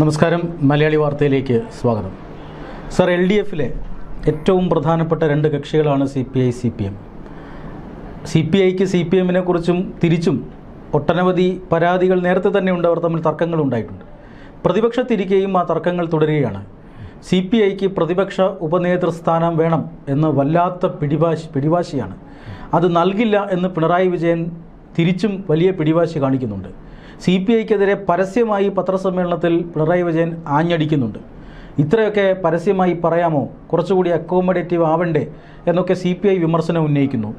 നമസ്കാരം, മലയാളി വാർത്തയിലേക്ക് സ്വാഗതം. സർ, LDFിലെ ഏറ്റവും പ്രധാനപ്പെട്ട രണ്ട് കക്ഷികളാണ് CPI, CPM. CPIക്ക് CPMനെ കുറിച്ചും തിരിച്ചും ഒട്ടനവധി പരാതികൾ നേരത്തെ തന്നെ ഉണ്ട്. അവർ തമ്മിൽ തർക്കങ്ങൾ ഉണ്ടായിട്ടുണ്ട്. പ്രതിപക്ഷത്തിരിക്കുകയും ആ തർക്കങ്ങൾ തുടരുകയാണ്. CPIക്ക് പ്രതിപക്ഷ ഉപനേതൃസ്ഥാനം വേണം എന്ന് വല്ലാത്ത പിടിവാശിയാണ്. അത് നൽകില്ല എന്ന് പിണറായി വിജയൻ തിരിച്ചും വലിയ പിടിവാശി കാണിക്കുന്നുണ്ട്. CPIക്കെതിരെ പരസ്യമായി പത്രസമ്മേളനത്തിൽ പിണറായി വിജയൻ ആഞ്ഞടിക്കുന്നുണ്ട്. ഇത്രയൊക്കെ പരസ്യമായി പറയാമോ, കുറച്ചുകൂടി അക്കോമഡേറ്റീവ് ആവണ്ടേ എന്നൊക്കെ CPI വിമർശനം ഉന്നയിക്കുന്നു.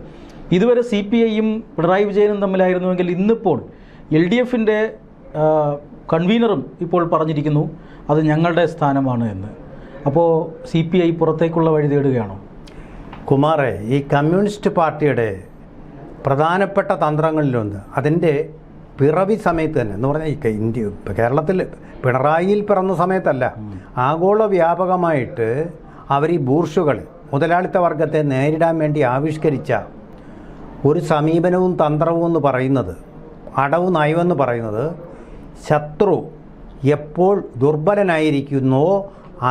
ഇതുവരെ CPIയും പിണറായി വിജയനും തമ്മിലായിരുന്നുവെങ്കിൽ ഇന്നിപ്പോൾ LDFിൻ്റെ കൺവീനറും ഇപ്പോൾ പറഞ്ഞിരിക്കുന്നു അത് ഞങ്ങളുടെ സ്ഥാനമാണ് എന്ന്. അപ്പോൾ CPI പുറത്തേക്കുള്ള വഴി തേടുകയാണോ? കുമാറെ, ഈ കമ്മ്യൂണിസ്റ്റ് പാർട്ടിയുടെ പ്രധാനപ്പെട്ട തന്ത്രങ്ങളിലൊന്ന് അതിൻ്റെ പിറവി സമയത്ത് തന്നെ എന്ന് പറഞ്ഞാൽ കേരളത്തിൽ പിണറായിയിൽ പിറന്ന സമയത്തല്ല, ആഗോള വ്യാപകമായിട്ട് അവർ ഈ ബൂർഷുകൾ മുതലാളിത്ത വർഗത്തെ നേരിടാൻ വേണ്ടി ആവിഷ്കരിച്ച ഒരു സമീപനവും തന്ത്രവും എന്ന് പറയുന്നത്, അടവ് നയമെന്ന് പറയുന്നത്, ശത്രു എപ്പോൾ ദുർബലനായിരിക്കുന്നോ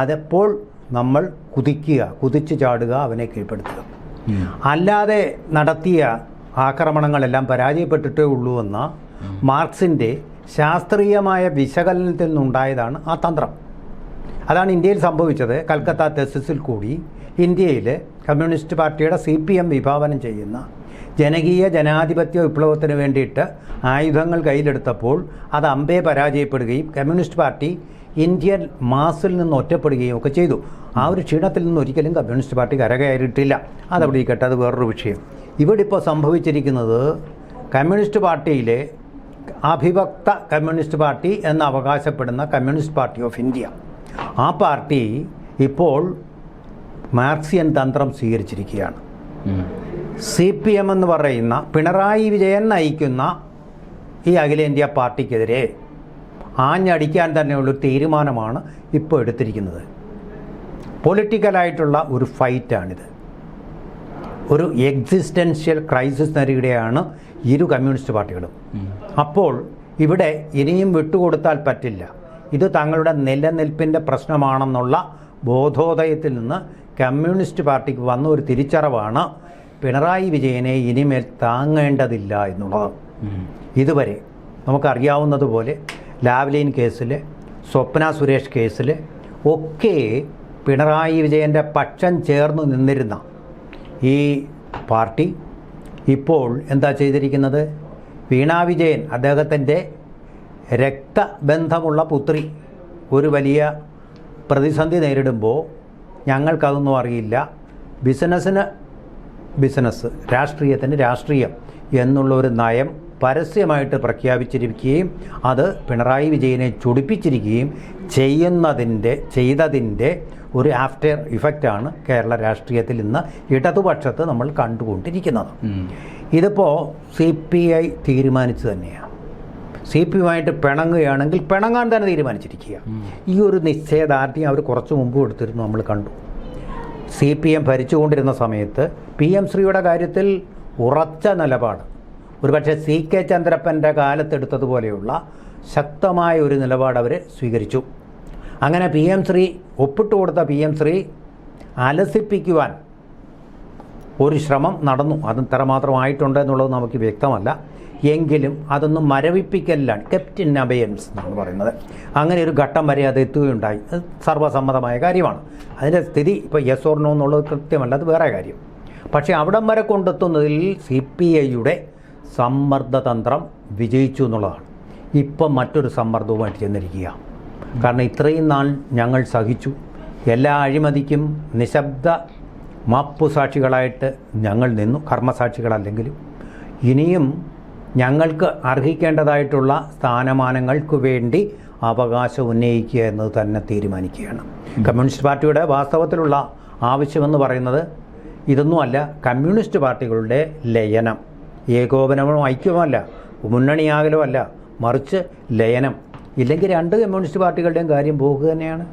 അതെപ്പോൾ നമ്മൾ കുതിച്ചു ചാടുക, അവനെ കീഴ്പ്പെടുത്തുക. അല്ലാതെ നടത്തിയ ആക്രമണങ്ങളെല്ലാം പരാജയപ്പെട്ടിട്ടേ ഉള്ളൂ എന്ന മാർക്സിൻ്റെ ശാസ്ത്രീയമായ വിശകലനത്തിൽ നിന്നുണ്ടായതാണ് ആ തന്ത്രം. അതാണ് ഇന്ത്യയിൽ സംഭവിച്ചത്. കൽക്കത്ത തെസിസിൽ കൂടി ഇന്ത്യയിൽ കമ്മ്യൂണിസ്റ്റ് പാർട്ടിയുടെ CPM വിഭാവനം ചെയ്യുന്ന ജനകീയ ജനാധിപത്യ വിപ്ലവത്തിന് വേണ്ടിയിട്ട് ആയുധങ്ങൾ കയ്യിലെടുത്തപ്പോൾ അത് അമ്പേ പരാജയപ്പെടുകയും കമ്മ്യൂണിസ്റ്റ് പാർട്ടി ഇന്ത്യൻ മാസിൽ നിന്ന് ഒറ്റപ്പെടുകയും ഒക്കെ ചെയ്തു. ആ ഒരു ക്ഷീണത്തിൽ നിന്ന് ഒരിക്കലും കമ്മ്യൂണിസ്റ്റ് പാർട്ടി കരകയറിയിട്ടില്ല. അതവിടെ ഇരിക്കട്ടെ, അത് വേറൊരു വിഷയം. ഇവിടെ ഇപ്പോൾ സംഭവിച്ചിരിക്കുന്നത് കമ്മ്യൂണിസ്റ്റ് പാർട്ടിയിലെ അഭിഭക്ത കമ്മ്യൂണിസ്റ്റ് പാർട്ടി എന്ന് അവകാശപ്പെടുന്ന കമ്മ്യൂണിസ്റ്റ് പാർട്ടി ഓഫ് ഇന്ത്യ, ആ പാർട്ടി ഇപ്പോൾ മാർക്സിയൻ തന്ത്രം സ്വീകരിച്ചിരിക്കുകയാണ്. CPM എന്ന് പറയുന്ന പിണറായി വിജയൻ നയിക്കുന്ന ഈ അഖിലേന്ത്യാ പാർട്ടിക്കെതിരെ ആഞ്ഞടിക്കാൻ തന്നെയുള്ളൊരു തീരുമാനമാണ് ഇപ്പോൾ എടുത്തിരിക്കുന്നത്. പൊളിറ്റിക്കലായിട്ടുള്ള ഒരു ഫൈറ്റാണിത്. ഒരു എക്സിസ്റ്റൻഷ്യൽ ക്രൈസിസ് നേരിടുകയാണ് ഇരു കമ്മ്യൂണിസ്റ്റ് പാർട്ടികളും. അപ്പോൾ ഇവിടെ ഇനിയും വിട്ടുകൊടുത്താൽ പറ്റില്ല. ഇത് തങ്ങളുടെ നിലനിൽപ്പിൻ്റെ പ്രശ്നമാണെന്നുള്ള ബോധോദയത്തിൽ നിന്ന് കമ്മ്യൂണിസ്റ്റ് പാർട്ടിക്ക് വന്ന ഒരു തിരിച്ചറിവാണ് പിണറായി വിജയനെ ഇനിമേൽ താങ്ങേണ്ടതില്ല എന്നുള്ളത്. ഇതുവരെ നമുക്കറിയാവുന്നതുപോലെ ലാവ്ലിൻ കേസിൽ, സ്വപ്ന സുരേഷ് കേസിൽ ഒക്കെ പിണറായി വിജയൻ്റെ പക്ഷം ചേർന്ന് നിന്നിരുന്ന ഈ പാർട്ടി ഇപ്പോൾ എന്താ ചെയ്തിരിക്കുന്നത്? വീണാ വിജയൻ, അദ്ദേഹത്തിൻ്റെ രക്തബന്ധമുള്ള പുത്രി ഒരു വലിയ പ്രതിസന്ധി നേരിടുമ്പോൾ ഞങ്ങൾക്കതൊന്നും അറിയില്ല, ബിസിനസ്സിന് ബിസിനസ്, രാഷ്ട്രീയത്തിന് രാഷ്ട്രീയം എന്നുള്ള ഒരു നയം പരസ്യമായിട്ട് പ്രഖ്യാപിച്ചിരിക്കുകയും അത് പിണറായി വിജയനെ ചൊടിപ്പിച്ചിരിക്കുകയും ചെയ്തതിൻ്റെ ഒരു ആഫ്റ്റർ ഇഫക്റ്റാണ് കേരള രാഷ്ട്രീയത്തിൽ ഇന്ന് ഇടതുപക്ഷത്ത് നമ്മൾ കണ്ടുകൊണ്ടിരിക്കുന്നത്. ഇതിപ്പോൾ CPI തീരുമാനിച്ചു തന്നെയാണ്. CPIയുമായിട്ട് പിണങ്ങുകയാണെങ്കിൽ പിണങ്ങാൻ തന്നെ തീരുമാനിച്ചിരിക്കുക. ഈ ഒരു നിശ്ചയദാർഢ്യം അവർ കുറച്ച് മുമ്പ് എടുത്തിരുന്നു, നമ്മൾ കണ്ടു. CPM ഭരിച്ചുകൊണ്ടിരുന്ന സമയത്ത് PM ശ്രീയുടെ കാര്യത്തിൽ ഉറച്ച നിലപാട്, ഒരുപക്ഷെ CK ചന്ദ്രപ്പൻ്റെ കാലത്തെടുത്തതുപോലെയുള്ള ശക്തമായ ഒരു നിലപാട് അവർ സ്വീകരിച്ചു. അങ്ങനെ PM ശ്രീ ഒപ്പിട്ട് കൊടുത്ത PM ശ്രീ അലസിപ്പിക്കുവാൻ ഒരു ശ്രമം നടന്നു. അത് ഇത്രമാത്രമായിട്ടുണ്ട് എന്നുള്ളത് നമുക്ക് വ്യക്തമല്ല. എങ്കിലും അതൊന്നും മരവിപ്പിക്കലാണ്, കെപ്റ്റ് ഇൻ അബയൻസ് എന്നാണ് പറയുന്നത്. അങ്ങനെ ഒരു ഘട്ടം വരെ അത് എത്തുകയുണ്ടായി. അത് സർവ്വസമ്മതമായ കാര്യമാണ്. അതിൻ്റെ സ്ഥിതി ഇപ്പോൾ യെസ് ഓർ നോ എന്നുള്ളത് കൃത്യമല്ല, അത് വേറെ കാര്യം. പക്ഷേ അവിടം വരെ കൊണ്ടെത്തുന്നതിൽ CPIയുടെ സമ്മർദ്ദതന്ത്രം വിജയിച്ചു എന്നുള്ളതാണ്. ഇപ്പം മറ്റൊരു സമ്മർദ്ദവുമായിട്ട് ചെന്നിരിക്കുക. കാരണം ഇത്രയും നാൾ ഞങ്ങൾ സഹിച്ചു, എല്ലാ അഴിമതിക്കും നിശബ്ദ മാപ്പുസാക്ഷികളായിട്ട് ഞങ്ങൾ നിന്നു, കർമ്മസാക്ഷികളല്ലെങ്കിലും. ഇനിയും ഞങ്ങൾക്ക് അർഹിക്കേണ്ടതായിട്ടുള്ള സ്ഥാനമാനങ്ങൾക്ക് വേണ്ടി അവകാശം ഉന്നയിക്കുക എന്നത് തന്നെ തീരുമാനിക്കുകയാണ്. കമ്മ്യൂണിസ്റ്റ് പാർട്ടിയുടെ വാസ്തവത്തിലുള്ള ആവശ്യമെന്ന് പറയുന്നത് ഇതൊന്നുമല്ല, കമ്മ്യൂണിസ്റ്റ് പാർട്ടികളുടെ ലയനം, ഏകോപനമോ ഐക്യമല്ല, മുന്നണിയാകലോ അല്ല, മറിച്ച് ലയനം. ഇല്ലെങ്കിൽ രണ്ട് കമ്മ്യൂണിസ്റ്റ് പാർട്ടികളുടെയും കാര്യം പോകുക തന്നെയാണ്.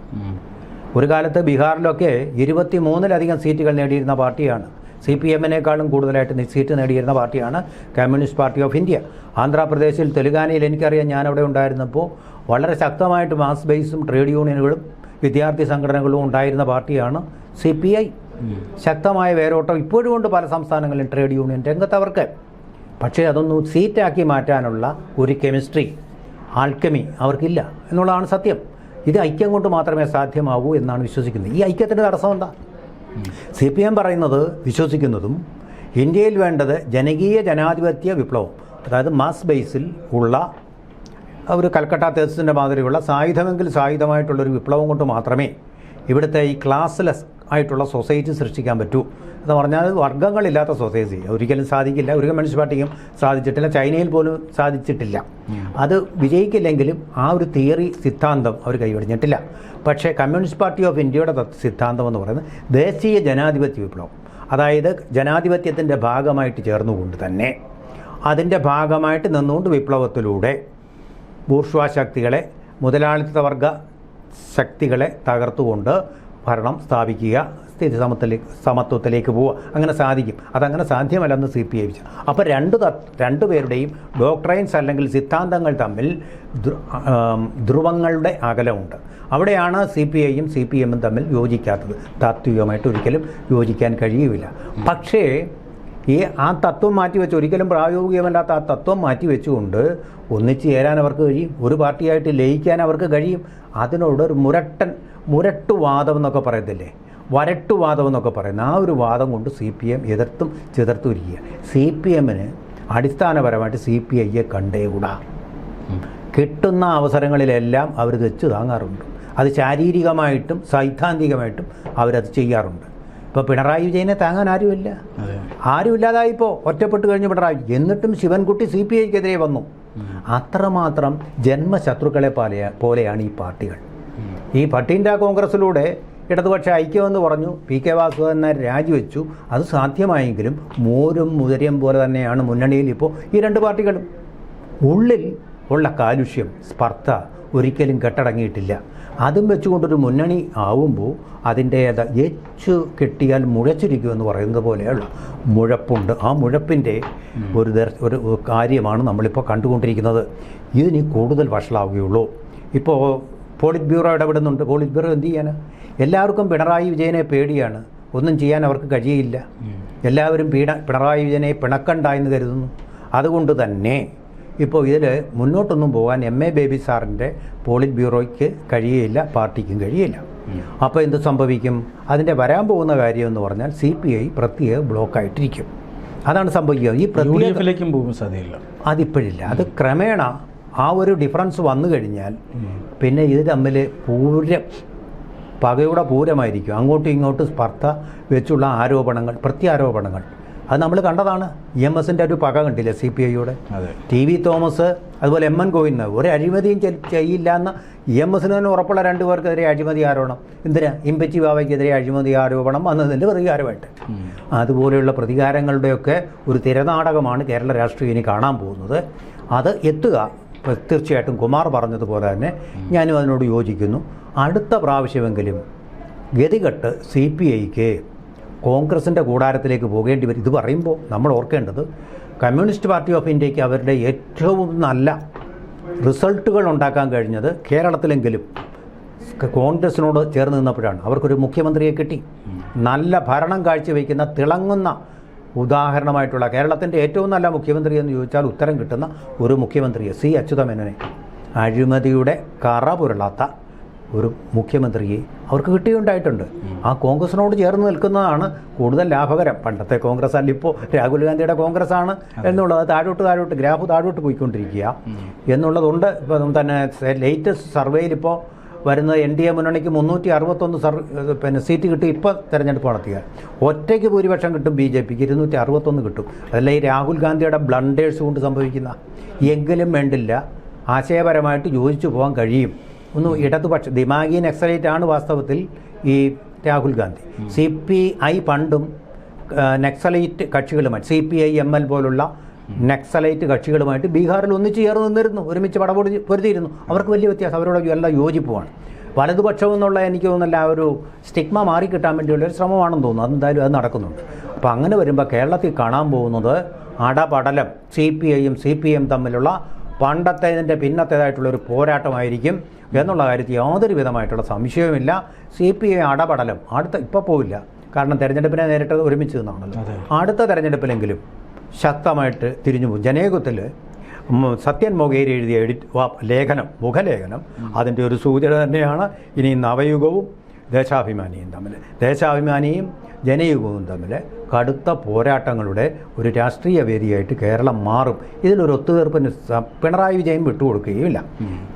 ഒരു കാലത്ത് ബീഹാറിലൊക്കെ 23-ലധികം സീറ്റുകൾ നേടിയിരുന്ന പാർട്ടിയാണ് CPM-നേക്കാളും കൂടുതലായിട്ട് സീറ്റ് നേടിയിരുന്ന പാർട്ടിയാണ് കമ്മ്യൂണിസ്റ്റ് പാർട്ടി ഓഫ് ഇന്ത്യ. ആന്ധ്രാപ്രദേശിൽ തെലുങ്കാനയിൽ എനിക്കറിയാം, ഞാനവിടെ ഉണ്ടായിരുന്നപ്പോൾ വളരെ ശക്തമായിട്ട് മാസ് ബേസും ട്രേഡ് യൂണിയനുകളും വിദ്യാർത്ഥി സംഘടനകളും ഉണ്ടായിരുന്ന പാർട്ടിയാണ് CPI. ശക്തമായ വേരോട്ടം ഇപ്പോഴും ഉണ്ട് പല സംസ്ഥാനങ്ങളിലും ട്രേഡ് യൂണിയൻ രംഗത്ത് അവർക്ക്. പക്ഷേ അതൊന്നും സീറ്റാക്കി മാറ്റാനുള്ള ഒരു കെമിസ്ട്രി, ആൽക്കമി അവർക്കില്ല എന്നുള്ളതാണ് സത്യം. ഇത് ഐക്യം കൊണ്ട് മാത്രമേ സാധ്യമാകൂ എന്നാണ് വിശ്വസിക്കുന്നത്. ഈ ഐക്യത്തിൻ്റെ തടസ്സം എന്താ? CPM പറയുന്നത്, വിശ്വസിക്കുന്നതും ഇന്ത്യയിൽ വേണ്ടത് ജനകീയ ജനാധിപത്യ വിപ്ലവം, അതായത് മാസ് ബേസിൽ ഉള്ള ഒരു കൽക്കട്ട തേജസിൻ്റെ മാതിരിയുള്ള സായുധമെങ്കിൽ സായുധമായിട്ടുള്ളൊരു വിപ്ലവം കൊണ്ട് മാത്രമേ ഇവിടുത്തെ ഈ ക്ലാസ്ലെസ് ആയിട്ടുള്ള സൊസൈറ്റി സൃഷ്ടിക്കാൻ പറ്റൂ. എന്ന് പറഞ്ഞാൽ വർഗ്ഗങ്ങളില്ലാത്ത സൊസൈറ്റി ഒരിക്കലും സാധിക്കില്ല. ഒരു കമ്മ്യൂണിസ്റ്റ് പാർട്ടിക്കും സാധിച്ചിട്ടില്ല, ചൈനയിൽ പോലും സാധിച്ചിട്ടില്ല. അത് വിജയിക്കില്ലെങ്കിലും ആ ഒരു തിയറി സിദ്ധാന്തം അവർ കൈവടിഞ്ഞിട്ടില്ല. പക്ഷേ കമ്മ്യൂണിസ്റ്റ് പാർട്ടി ഓഫ് ഇന്ത്യയുടെ സിദ്ധാന്തം എന്ന് പറയുന്നത് ദേശീയ ജനാധിപത്യ വിപ്ലവം, അതായത് ജനാധിപത്യത്തിൻ്റെ ഭാഗമായിട്ട് ചേർന്നുകൊണ്ട് തന്നെ അതിൻ്റെ ഭാഗമായിട്ട് നിന്നുകൊണ്ട് വിപ്ലവത്തിലൂടെ ബൂർഷ്വാ ശക്തികളെ, മുതലാളിത്ത വർഗ ശക്തികളെ തകർത്തുകൊണ്ട് ഭരണം സ്ഥാപിക്കുക, സ്ഥിതി സമത്വത്തിലേക്ക് പോവുക. അങ്ങനെ സാധിക്കും. അതങ്ങനെ സാധ്യമല്ലെന്ന് CPI വിചാരിച്ചു. അപ്പോൾ രണ്ടുപേരുടെയും ഡോക്ട്രൈൻസ് അല്ലെങ്കിൽ സിദ്ധാന്തങ്ങൾ തമ്മിൽ ധ്രുവങ്ങളുടെ അകലമുണ്ട്. അവിടെയാണ് CPIയും CPM-ഉം തമ്മിൽ യോജിക്കാത്തത്. താത്വികമായിട്ട് ഒരിക്കലും യോജിക്കാൻ കഴിയുകയില്ല. പക്ഷേ ആ തത്വം മാറ്റിവെച്ച്, ഒരിക്കലും പ്രായോഗികമല്ലാത്ത ആ തത്വം മാറ്റിവെച്ചുകൊണ്ട് ഒന്നിച്ച് ചേരാൻ അവർക്ക് കഴിയും, ഒരു പാർട്ടിയായിട്ട് ലയിക്കാൻ അവർക്ക് കഴിയും. അതിനോട് ഒരു മുരട്ടുവാദം എന്നൊക്കെ പറയത്തില്ലേ, വരട്ടുവാദം എന്നൊക്കെ പറയുന്ന ആ ഒരു വാദം കൊണ്ട് CPM എതിർത്തും ചെതിർത്തും ഇരിക്കുക. CPM-ന് അടിസ്ഥാനപരമായിട്ട് CPI-യെ കണ്ടേകൂടാ. കിട്ടുന്ന അവസരങ്ങളിലെല്ലാം അവർ വെച്ച് താങ്ങാറുണ്ട്. അത് ശാരീരികമായിട്ടും സൈദ്ധാന്തികമായിട്ടും അവരത് ചെയ്യാറുണ്ട്. ഇപ്പോൾ പിണറായി വിജയനെ താങ്ങാൻ ആരുമില്ലാതായിപ്പോൾ ഒറ്റപ്പെട്ട് കഴിഞ്ഞ് പിണറായി, എന്നിട്ടും ശിവൻകുട്ടി CPI-ക്കെതിരെ വന്നു. അത്രമാത്രം ജന്മശത്രുക്കളെ പോലെയാണ് ഈ പാർട്ടികൾ. ഈ ഭട്ടീൻഡ കോൺഗ്രസ്സിലൂടെ ഇടതുപക്ഷ ഐക്യമെന്ന് പറഞ്ഞു, PK വാസുദേവൻ നായർ രാജിവെച്ചു. അത് സാധ്യമായെങ്കിലും മോരും മുതിരയും പോലെ തന്നെയാണ് മുന്നണിയിൽ ഇപ്പോൾ ഈ രണ്ട് പാർട്ടികളും. ഉള്ളിൽ ഉള്ള കാലുഷ്യം, സ്പർദ്ധ ഒരിക്കലും കെട്ടടങ്ങിയിട്ടില്ല. അതും വെച്ചുകൊണ്ടൊരു മുന്നണി ആവുമ്പോൾ അതിൻ്റെ എച്ചു കെട്ടിയാൽ മുഴച്ചിരിക്കുമെന്ന് പറയുന്നത് പോലെയുള്ള മുഴപ്പുണ്ട്. ആ മുഴപ്പിൻ്റെ ഒരു കാര്യമാണ് നമ്മളിപ്പോൾ കണ്ടുകൊണ്ടിരിക്കുന്നത്. ഇതിനി കൂടുതൽ വഷളാവുകയുള്ളൂ. ഇപ്പോൾ പോളിറ്റ് ബ്യൂറോ ഇടപെടുന്നുണ്ട്. പോളിറ്റ് ബ്യൂറോ എന്ത് ചെയ്യാൻ? എല്ലാവർക്കും പിണറായി വിജയനെ പേടിയാണ്, ഒന്നും ചെയ്യാൻ അവർക്ക് കഴിയില്ല. എല്ലാവരും പിണറായി വിജയനെ പിണക്കണ്ട എന്ന് കരുതുന്നു. അതുകൊണ്ട് തന്നെ ഇപ്പോൾ ഇതിൽ മുന്നോട്ടൊന്നും പോകാൻ MA ബേബി സാറിൻ്റെ പോളിറ്റ് ബ്യൂറോയ്ക്ക് കഴിയില്ല, പാർട്ടിക്കും കഴിയില്ല. അപ്പോൾ എന്ത് സംഭവിക്കും? അതിൻ്റെ വരാൻ പോകുന്ന കാര്യം എന്ന് പറഞ്ഞാൽ CPI പ്രത്യേക ബ്ലോക്കായിട്ടിരിക്കും. അതാണ് സംഭവിക്കുക. ഈ പ്രത്യേകത്തിലേക്കും പോകും സാധ്യതയില്ല. അതിപ്പോഴില്ല. അത് ക്രമേണ ആ ഒരു ഡിഫറൻസ് വന്നു കഴിഞ്ഞാൽ പിന്നെ ഇത് തമ്മിൽ പകയുടെ പൂരമായിരിക്കും. അങ്ങോട്ടും ഇങ്ങോട്ടും സ്പർദ്ധ വെച്ചുള്ള ആരോപണങ്ങൾ, പ്രത്യാരോപണങ്ങൾ, അത് നമ്മൾ കണ്ടതാണ്. EMS-ൻ്റെ ഒരു പക കണ്ടില്ല CPI-യോടെ. TV തോമസ് അതുപോലെ MN ഗോവിന്ദൻ ഒരു അഴിമതിയും ചെയ്യില്ല എന്ന് EMS-ന് തന്നെ ഉറപ്പുള്ള രണ്ടുപേർക്കെതിരെ അഴിമതി ആരോപണം. എന്തിനാ? ഇമ്പച്ചി ബാവയ്ക്കെതിരെ അഴിമതി ആരോപണം വന്നതിൻ്റെ പ്രതികാരമായിട്ട്. അതുപോലെയുള്ള പ്രതികാരങ്ങളുടെയൊക്കെ ഒരു തിരനാടകമാണ് കേരള രാഷ്ട്രീയം ഇനി കാണാൻ പോകുന്നത്. അത് എത്തുക തീർച്ചയായിട്ടും കുമാർ പറഞ്ഞതുപോലെ തന്നെ ഞാനും അതിനോട് യോജിക്കുന്നു. അടുത്ത പ്രാവശ്യമെങ്കിലും ഗതികെട്ട് CPI-ക്ക് കോൺഗ്രസിൻ്റെ കൂടാരത്തിലേക്ക് പോകേണ്ടി വരും. ഇത് പറയുമ്പോൾ നമ്മൾ ഓർക്കേണ്ടത് കമ്മ്യൂണിസ്റ്റ് പാർട്ടി ഓഫ് ഇന്ത്യക്ക് അവരുടെ ഏറ്റവും നല്ല റിസൾട്ടുകൾ ഉണ്ടാക്കാൻ കഴിഞ്ഞത് കേരളത്തിലെങ്കിലും കോൺഗ്രസിനോട് ചേർന്ന് നിന്നപ്പോഴാണ്. അവർക്കൊരു മുഖ്യമന്ത്രിയെ കിട്ടി. നല്ല ഭരണം കാഴ്ചവെക്കുന്ന തിളങ്ങുന്ന ഉദാഹരണമായിട്ടുള്ള കേരളത്തിൻ്റെ ഏറ്റവും നല്ല മുഖ്യമന്ത്രി എന്ന് ചോദിച്ചാൽ ഉത്തരം കിട്ടുന്ന ഒരു മുഖ്യമന്ത്രിയെ, C അച്യുതമേനോനെ, അഴിമതിയുടെ കറ പുരളാത്ത ഒരു മുഖ്യമന്ത്രിയെ അവർക്ക് കിട്ടിയുണ്ടായിട്ടുണ്ട്. ആ കോൺഗ്രസിനോട് ചേർന്ന് നിൽക്കുന്നതാണ് കൂടുതൽ ലാഭകരം. പണ്ടത്തെ കോൺഗ്രസ് അല്ല ഇപ്പോൾ രാഹുൽ ഗാന്ധിയുടെ കോൺഗ്രസ് ആണ് എന്നുള്ളത്. താഴോട്ട് ഗ്രാഫ് താഴോട്ട് പോയിക്കൊണ്ടിരിക്കുക എന്നുള്ളതുണ്ട്. ഇപ്പം തന്നെ ലേറ്റസ്റ്റ് സർവേയിൽ ഇപ്പോൾ വരുന്നത് NDA മുന്നണിക്ക് 361 സീറ്റ് കിട്ടി. ഇപ്പോൾ തിരഞ്ഞെടുപ്പ് നടത്തിയ ഒറ്റയ്ക്ക് ഭൂരിപക്ഷം കിട്ടും. BJPക്ക് 261 കിട്ടും. അതല്ല ഈ രാഹുൽ ഗാന്ധിയുടെ ബ്ലണ്ടേഴ്സ് കൊണ്ട് സംഭവിക്കുന്ന. എങ്കിലും വേണ്ടില്ല, ആശയപരമായിട്ട് യോജിച്ചു പോകാൻ കഴിയും. ഇടതുപക്ഷ ദിമാഗി നക്സലൈറ്റ് ആണ് വാസ്തവത്തിൽ ഈ രാഹുൽ ഗാന്ധി. CPI പണ്ടും നക്സലൈറ്റ് കക്ഷികളുമായി, CPI ML പോലുള്ള നക്സലൈറ്റ് കക്ഷികളുമായിട്ട് ബീഹാറിൽ ഒന്നിച്ച് ചേർന്ന് നിന്നിരുന്നു, ഒരുമിച്ച് പൊരുതിയിരുന്നു. അവർക്ക് വലിയ വ്യത്യാസം, അവരോട് എല്ലാം യോജിപ്പുമാണ്. വലതുപക്ഷം എന്നുള്ള എനിക്ക് തോന്നുന്നില്ല ആ ഒരു സ്റ്റിഗ്മ മാറിക്കിട്ടാൻ വേണ്ടിയുള്ള ഒരു ശ്രമമാണെന്ന് തോന്നുന്നു. അതെന്തായാലും അത് നടക്കുന്നുണ്ട്. അപ്പോൾ അങ്ങനെ വരുമ്പോൾ കേരളത്തിൽ കാണാൻ പോകുന്നത് അടപടലം CPIയും CPM തമ്മിലുള്ള പണ്ടത്തേതിൻ്റെ പിന്നത്തേതായിട്ടുള്ളൊരു പോരാട്ടമായിരിക്കും എന്നുള്ള കാര്യത്തിൽ യാതൊരു വിധമായിട്ടുള്ള സംശയവുമില്ല. CPI അടപടലം ഇപ്പോൾ പോവില്ല, കാരണം തെരഞ്ഞെടുപ്പിനെ നേരിട്ട് ഒരുമിച്ച് നിന്നാണല്ലോ. അടുത്ത തെരഞ്ഞെടുപ്പിലെങ്കിലും ശക്തമായിട്ട് തിരിഞ്ഞു പോകും. ജനേകുത്തിൽ സത്യൻ മൊകേരി എഴുതിയ മുഖലേഖനം അതിൻ്റെ ഒരു സൂചന തന്നെയാണ്. ഇനി നവയുഗവും ദേശാഭിമാനിയും ജനയുഗവും തമ്മിൽ കടുത്ത പോരാട്ടങ്ങളുടെ ഒരു രാഷ്ട്രീയ വേദിയായിട്ട് കേരളം മാറും. ഇതിലൊരു ഒത്തുതീർപ്പിന് പിണറായി വിജയൻ വിട്ടുകൊടുക്കുകയുമില്ല,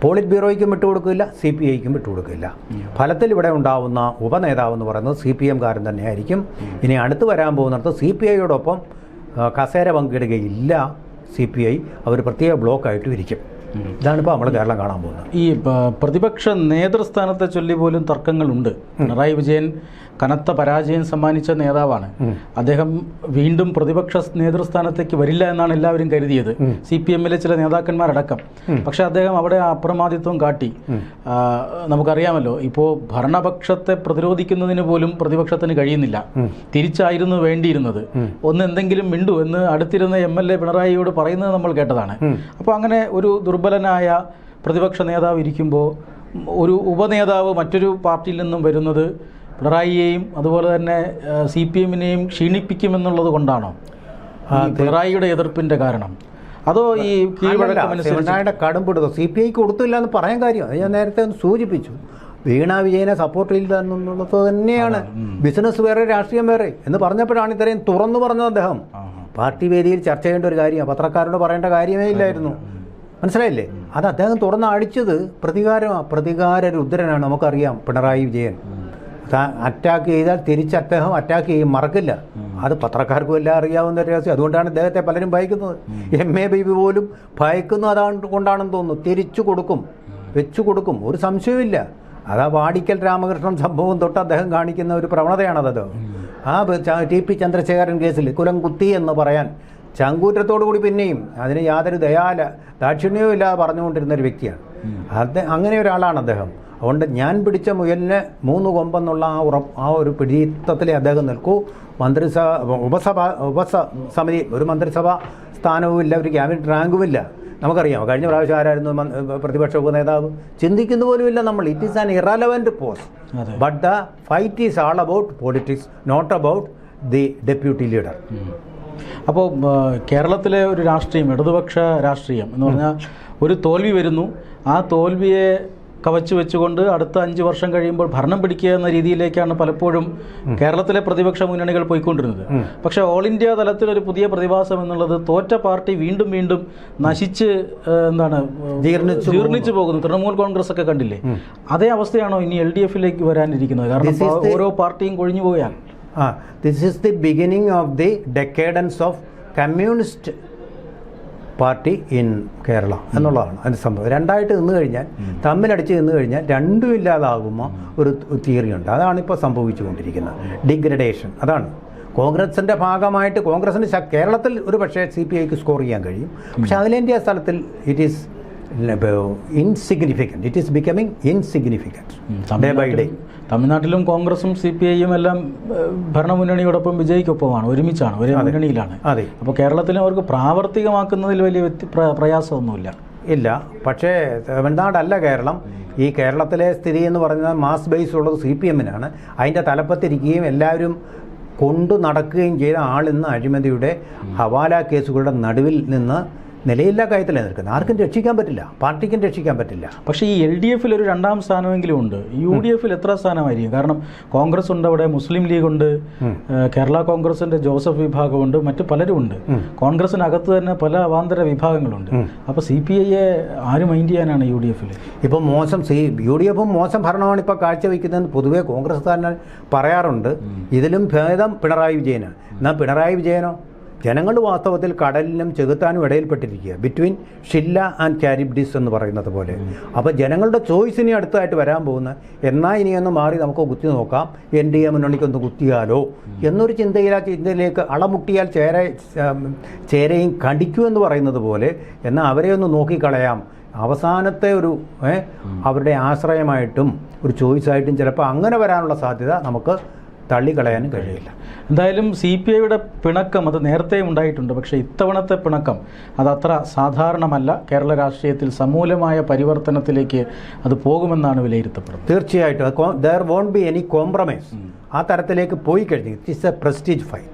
പോളിറ്റ് ബ്യൂറോയ്ക്കും വിട്ടുകൊടുക്കില്ല, CPIക്കും വിട്ടുകൊടുക്കില്ല. ഫലത്തിൽ ഇവിടെ ഉണ്ടാവുന്ന ഉപനേതാവെന്ന് പറയുന്നത് CPM-കാരൻ തന്നെയായിരിക്കും. ഇനി അടുത്ത് വരാൻ പോകുന്നിടത്ത് CPIയോടൊപ്പം കസേര പങ്കിടുകയില്ല CPI, അവർ പ്രത്യേക ബ്ലോക്കായിട്ടും ഇരിക്കും. ഇതാണിപ്പോൾ നമ്മൾ കേരളം കാണാൻ പോകുന്നത്. ഈ പ്രതിപക്ഷ നേതൃസ്ഥാനത്തെ ചൊല്ലി പോലും തർക്കങ്ങളുണ്ട്. പിണറായി വിജയൻ കനത്ത പരാജയം സമ്മാനിച്ച നേതാവാണ്. അദ്ദേഹം വീണ്ടും പ്രതിപക്ഷ നേതൃസ്ഥാനത്തേക്ക് വരില്ല എന്നാണ് എല്ലാവരും കരുതിയത്, CPM-ലെ ചില നേതാക്കന്മാരടക്കം. പക്ഷെ അദ്ദേഹം അവിടെ അപ്രമാദിത്വം കാട്ടി. നമുക്കറിയാമല്ലോ, ഇപ്പോൾ ഭരണപക്ഷത്തെ പ്രതിരോധിക്കുന്നതിന് പോലും പ്രതിപക്ഷത്തിന് കഴിയുന്നില്ല. തിരിച്ചായിരുന്നു വേണ്ടിയിരുന്നത്. ഒന്ന് എന്തെങ്കിലും മിണ്ടു എന്ന് അടുത്തിരുന്ന MLA പിണറായിയോട് പറയുന്നത് നമ്മൾ കേട്ടതാണ്. അപ്പോൾ അങ്ങനെ ഒരു ദുർബലനായ പ്രതിപക്ഷ നേതാവ് ഇരിക്കുമ്പോൾ ഒരു ഉപനേതാവ് മറ്റൊരു പാർട്ടിയിൽ നിന്നും വരുന്നത് പിണറായിയെയും അതുപോലെ തന്നെ CPM-നെയും ക്ഷീണിപ്പിക്കുമെന്നുള്ളത് കൊണ്ടാണോ പിണറായിയുടെ എതിർപ്പിൻ്റെ കാരണം? അതോ ഈ കീഴ്വഴക്കമനുസരിച്ച് കടുംപിടുത്തം CPIക്ക് കൊടുത്തില്ല എന്ന് പറയാൻ കാര്യം അത് ഞാൻ നേരത്തെ ഒന്ന് സൂചിപ്പിച്ചു. വീണ വിജയനെ സപ്പോർട്ട് ചെയ്യില്ല എന്നുള്ളത് തന്നെയാണ്. ബിസിനസ് വേറെ രാഷ്ട്രീയം വേറെ എന്ന് പറഞ്ഞപ്പോഴാണ് ഇത്രയും തുറന്നു പറഞ്ഞത് അദ്ദേഹം. പാർട്ടി വേദിയിൽ ചർച്ച ചെയ്യേണ്ട ഒരു കാര്യമാണ്, പത്രക്കാരോട് പറയേണ്ട കാര്യമേ ഇല്ലായിരുന്നു. മനസ്സിലായില്ലേ? അത് അദ്ദേഹം തുറന്ന് അടിച്ചത് പ്രതികാര രുദ്രനാണ്. നമുക്കറിയാം പിണറായി വിജയൻ അറ്റാക്ക് ചെയ്താൽ തിരിച്ച് അദ്ദേഹം അറ്റാക്ക് ചെയ്യും, മറക്കില്ല. അത് പത്രക്കാർക്കും എല്ലാം അറിയാവുന്ന ഒരു രഹസ്യം. അതുകൊണ്ടാണ് അദ്ദേഹത്തെ പലരും ഭയക്കുന്നത്. MA ബേബി പോലും ഭയക്കുന്നു അതാണ് കൊണ്ടാണെന്ന് തോന്നുന്നു. തിരിച്ചു കൊടുക്കും, വെച്ചു കൊടുക്കും, ഒരു സംശയവുമില്ല. അതാ വാടിക്കൽ രാമകൃഷ്ണൻ സംഭവം തൊട്ട് അദ്ദേഹം കാണിക്കുന്ന ഒരു പ്രവണതയാണത്. ആ TP ചന്ദ്രശേഖരൻ കേസിൽ കുലം കുത്തി എന്ന് പറയാൻ ചങ്കൂറ്റത്തോടു കൂടി പിന്നെയും അതിന് യാതൊരു ദാക്ഷിണ്യവും ഇല്ലാതെ പറഞ്ഞുകൊണ്ടിരുന്ന ഒരു വ്യക്തിയാണ്. അങ്ങനെ ഒരാളാണ് അദ്ദേഹം. അതുകൊണ്ട് ഞാൻ പിടിച്ച മുയലിന് 3 കൊമ്പെന്നുള്ള ആ ഒരു പിടിത്തത്തിലെ അദ്ദേഹം നിൽക്കൂ. ഉപസമിതി ഒരു മന്ത്രിസഭാ സ്ഥാനവും ഇല്ല, ഒരു ക്യാബിനറ്റ് റാങ്കുമില്ല. നമുക്കറിയാം കഴിഞ്ഞ പ്രാവശ്യം ആരായിരുന്നു പ്രതിപക്ഷ ഉപനേതാവ്, ചിന്തിക്കുന്ന പോലുമില്ല നമ്മൾ. It is an irrelevant post, but the fight is all about politics, not about the deputy leader. അപ്പോൾ കേരളത്തിലെ ഒരു രാഷ്ട്രീയം, ഇടതുപക്ഷ രാഷ്ട്രീയം എന്ന് പറഞ്ഞാൽ ഒരു തോൽവി വരുന്നു, ആ തോൽവിയെ കവച്ചു വെച്ചുകൊണ്ട് അടുത്ത 5 വർഷം കഴിയുമ്പോൾ ഭരണം പിടിക്കുക എന്ന രീതിയിലേക്കാണ് പലപ്പോഴും കേരളത്തിലെ പ്രതിപക്ഷ മുന്നണികൾ പോയിക്കൊണ്ടിരുന്നത്. പക്ഷേ ഓൾ ഇന്ത്യ തലത്തിലൊരു പുതിയ പ്രതിഭാസം എന്നുള്ളത് തോറ്റ പാർട്ടി വീണ്ടും വീണ്ടും നശിച്ച് ജീർണിച്ചു പോകുന്നു. തൃണമൂൽ കോൺഗ്രസ് ഒക്കെ കണ്ടില്ലേ? അതേ അവസ്ഥയാണോ ഇനി LDF-ലേക്ക് വരാനിരിക്കുന്നത്? കാരണം ഓരോ പാർട്ടിയും കൊഴിഞ്ഞു പോവുകയാണ്. This is the beginning of the decadence of communist party in Kerala എന്നുള്ളതാണ് അതിൻ്റെ സംഭവം. രണ്ടായിട്ട് നിന്ന് കഴിഞ്ഞാൽ, തമ്മിലടിച്ച് നിന്ന് കഴിഞ്ഞാൽ രണ്ടും ഇല്ലാതാകുമ്പോൾ ഒരു തിയറിയുണ്ട്. അതാണ് ഇപ്പോൾ സംഭവിച്ചുകൊണ്ടിരിക്കുന്നത്, ഡിഗ്രഡേഷൻ. അതാണ് കോൺഗ്രസിൻ്റെ ഭാഗമായിട്ട് കോൺഗ്രസിന് കേരളത്തിൽ ഒരു പക്ഷേ CPIക്ക് സ്കോർ ചെയ്യാൻ കഴിയും. പക്ഷേ അഖിലേന്ത്യാ സ്ഥലത്തിൽ it is insignificant. It is becoming insignificant day by day. തമിഴ്നാട്ടിലും കോൺഗ്രസും CPIയും എല്ലാം ഭരണമുന്നണിയോടൊപ്പം വിജയിക്കൊപ്പമാണ്, ഒരുമിച്ചാണ്, ഒരേ മുന്നണിയിലാണ്. അതെ. അപ്പോൾ കേരളത്തിലും അവർക്ക് പ്രാവർത്തികമാക്കുന്നതിൽ വലിയ പ്രയാസമൊന്നുമില്ല. ഇല്ല. പക്ഷേ തമിഴ്നാടല്ല കേരളം. ഈ കേരളത്തിലെ സ്ഥിതി എന്ന് പറഞ്ഞാൽ മാസ് ബേസ് ഉള്ളത് CPM-നാണ്. അതിൻ്റെ തലപ്പത്തിരിക്കുകയും എല്ലാവരും കൊണ്ടു നടക്കുകയും ചെയ്ത ആളിന്ന് അഴിമതിയുടെ ഹവാല കേസുകളുടെ നടുവിൽ നിന്ന് നിലയില്ലാ കാര്യത്തിലാണ് നിൽക്കുന്നത്. ആർക്കും രക്ഷിക്കാൻ പറ്റില്ല, പാർട്ടിക്കും രക്ഷിക്കാൻ പറ്റില്ല. പക്ഷേ ഈ LDF-ൽ ഒരു 2ാം സ്ഥാനമെങ്കിലും ഉണ്ട്. UDF-ൽ എത്ര സ്ഥാനമായിരിക്കും? കാരണം കോൺഗ്രസ് ഉണ്ട്, അവിടെ മുസ്ലിം ലീഗ് ഉണ്ട്, കേരള കോൺഗ്രസിൻ്റെ ജോസഫ് വിഭാഗമുണ്ട്, മറ്റു പലരും ഉണ്ട്. കോൺഗ്രസിനകത്ത് തന്നെ പല അവാന്തര വിഭാഗങ്ങളുണ്ട്. അപ്പോൾ CPIയെ ആര് മൈൻഡ് ചെയ്യാനാണ് UDF-ൽ? ഇപ്പം UDF-ഉം മോശം ഭരണമാണ് ഇപ്പോൾ കാഴ്ചവെക്കുന്നതെന്ന് പൊതുവേ കോൺഗ്രസ് തന്നെ പറയാറുണ്ട്. ഇതിലും ഭേദം പിണറായി വിജയനാണ്. എന്നാൽ പിണറായി വിജയനോ? ജനങ്ങൾ വാസ്തവത്തിൽ കടലിനും ചെകുത്താനും ഇടയിൽപ്പെട്ടിരിക്കുക, ബിറ്റ്വീൻ ഷില്ല ആൻഡ് കാരിബ്ഡിസ് എന്ന് പറയുന്നത് പോലെ. അപ്പോൾ ജനങ്ങളുടെ ചോയ്സിനെ അടുത്തായിട്ട് വരാൻ പോകുന്ന, എന്നാൽ ഇനിയൊന്ന് മാറി നമുക്ക് കുത്തി നോക്കാം, NDA മുന്നണിക്കൊന്ന് കുത്തിയാലോ എന്നൊരു ചിന്തയിലേക്ക് അളമുട്ടിയാൽ ചേരയും കടിക്കുമെന്ന് പറയുന്നത് പോലെ. എന്നാൽ അവരെ ഒന്ന് നോക്കിക്കളയാം, അവസാനത്തെ ഒരു അവരുടെ ആശ്രയമായിട്ടും ഒരു ചോയ്സായിട്ടും ചിലപ്പോൾ അങ്ങനെ വരാനുള്ള സാധ്യത നമുക്ക് തള്ളിക്കളയാനും കഴിയില്ല. എന്തായാലും CPIയുടെ പിണക്കം അത് നേരത്തെയും ഉണ്ടായിട്ടുണ്ട്. പക്ഷേ ഇത്തവണത്തെ പിണക്കം അതത്ര സാധാരണമല്ല. കേരള രാഷ്ട്രീയത്തിൽ സമൂലമായ പരിവർത്തനത്തിലേക്ക് അത് പോകുമെന്നാണ് വിലയിരുത്തപ്പെടുന്നത്. തീർച്ചയായിട്ടും there won't be any compromise. ആ തരത്തിലേക്ക് പോയി കഴിഞ്ഞു. It is a prestige fight.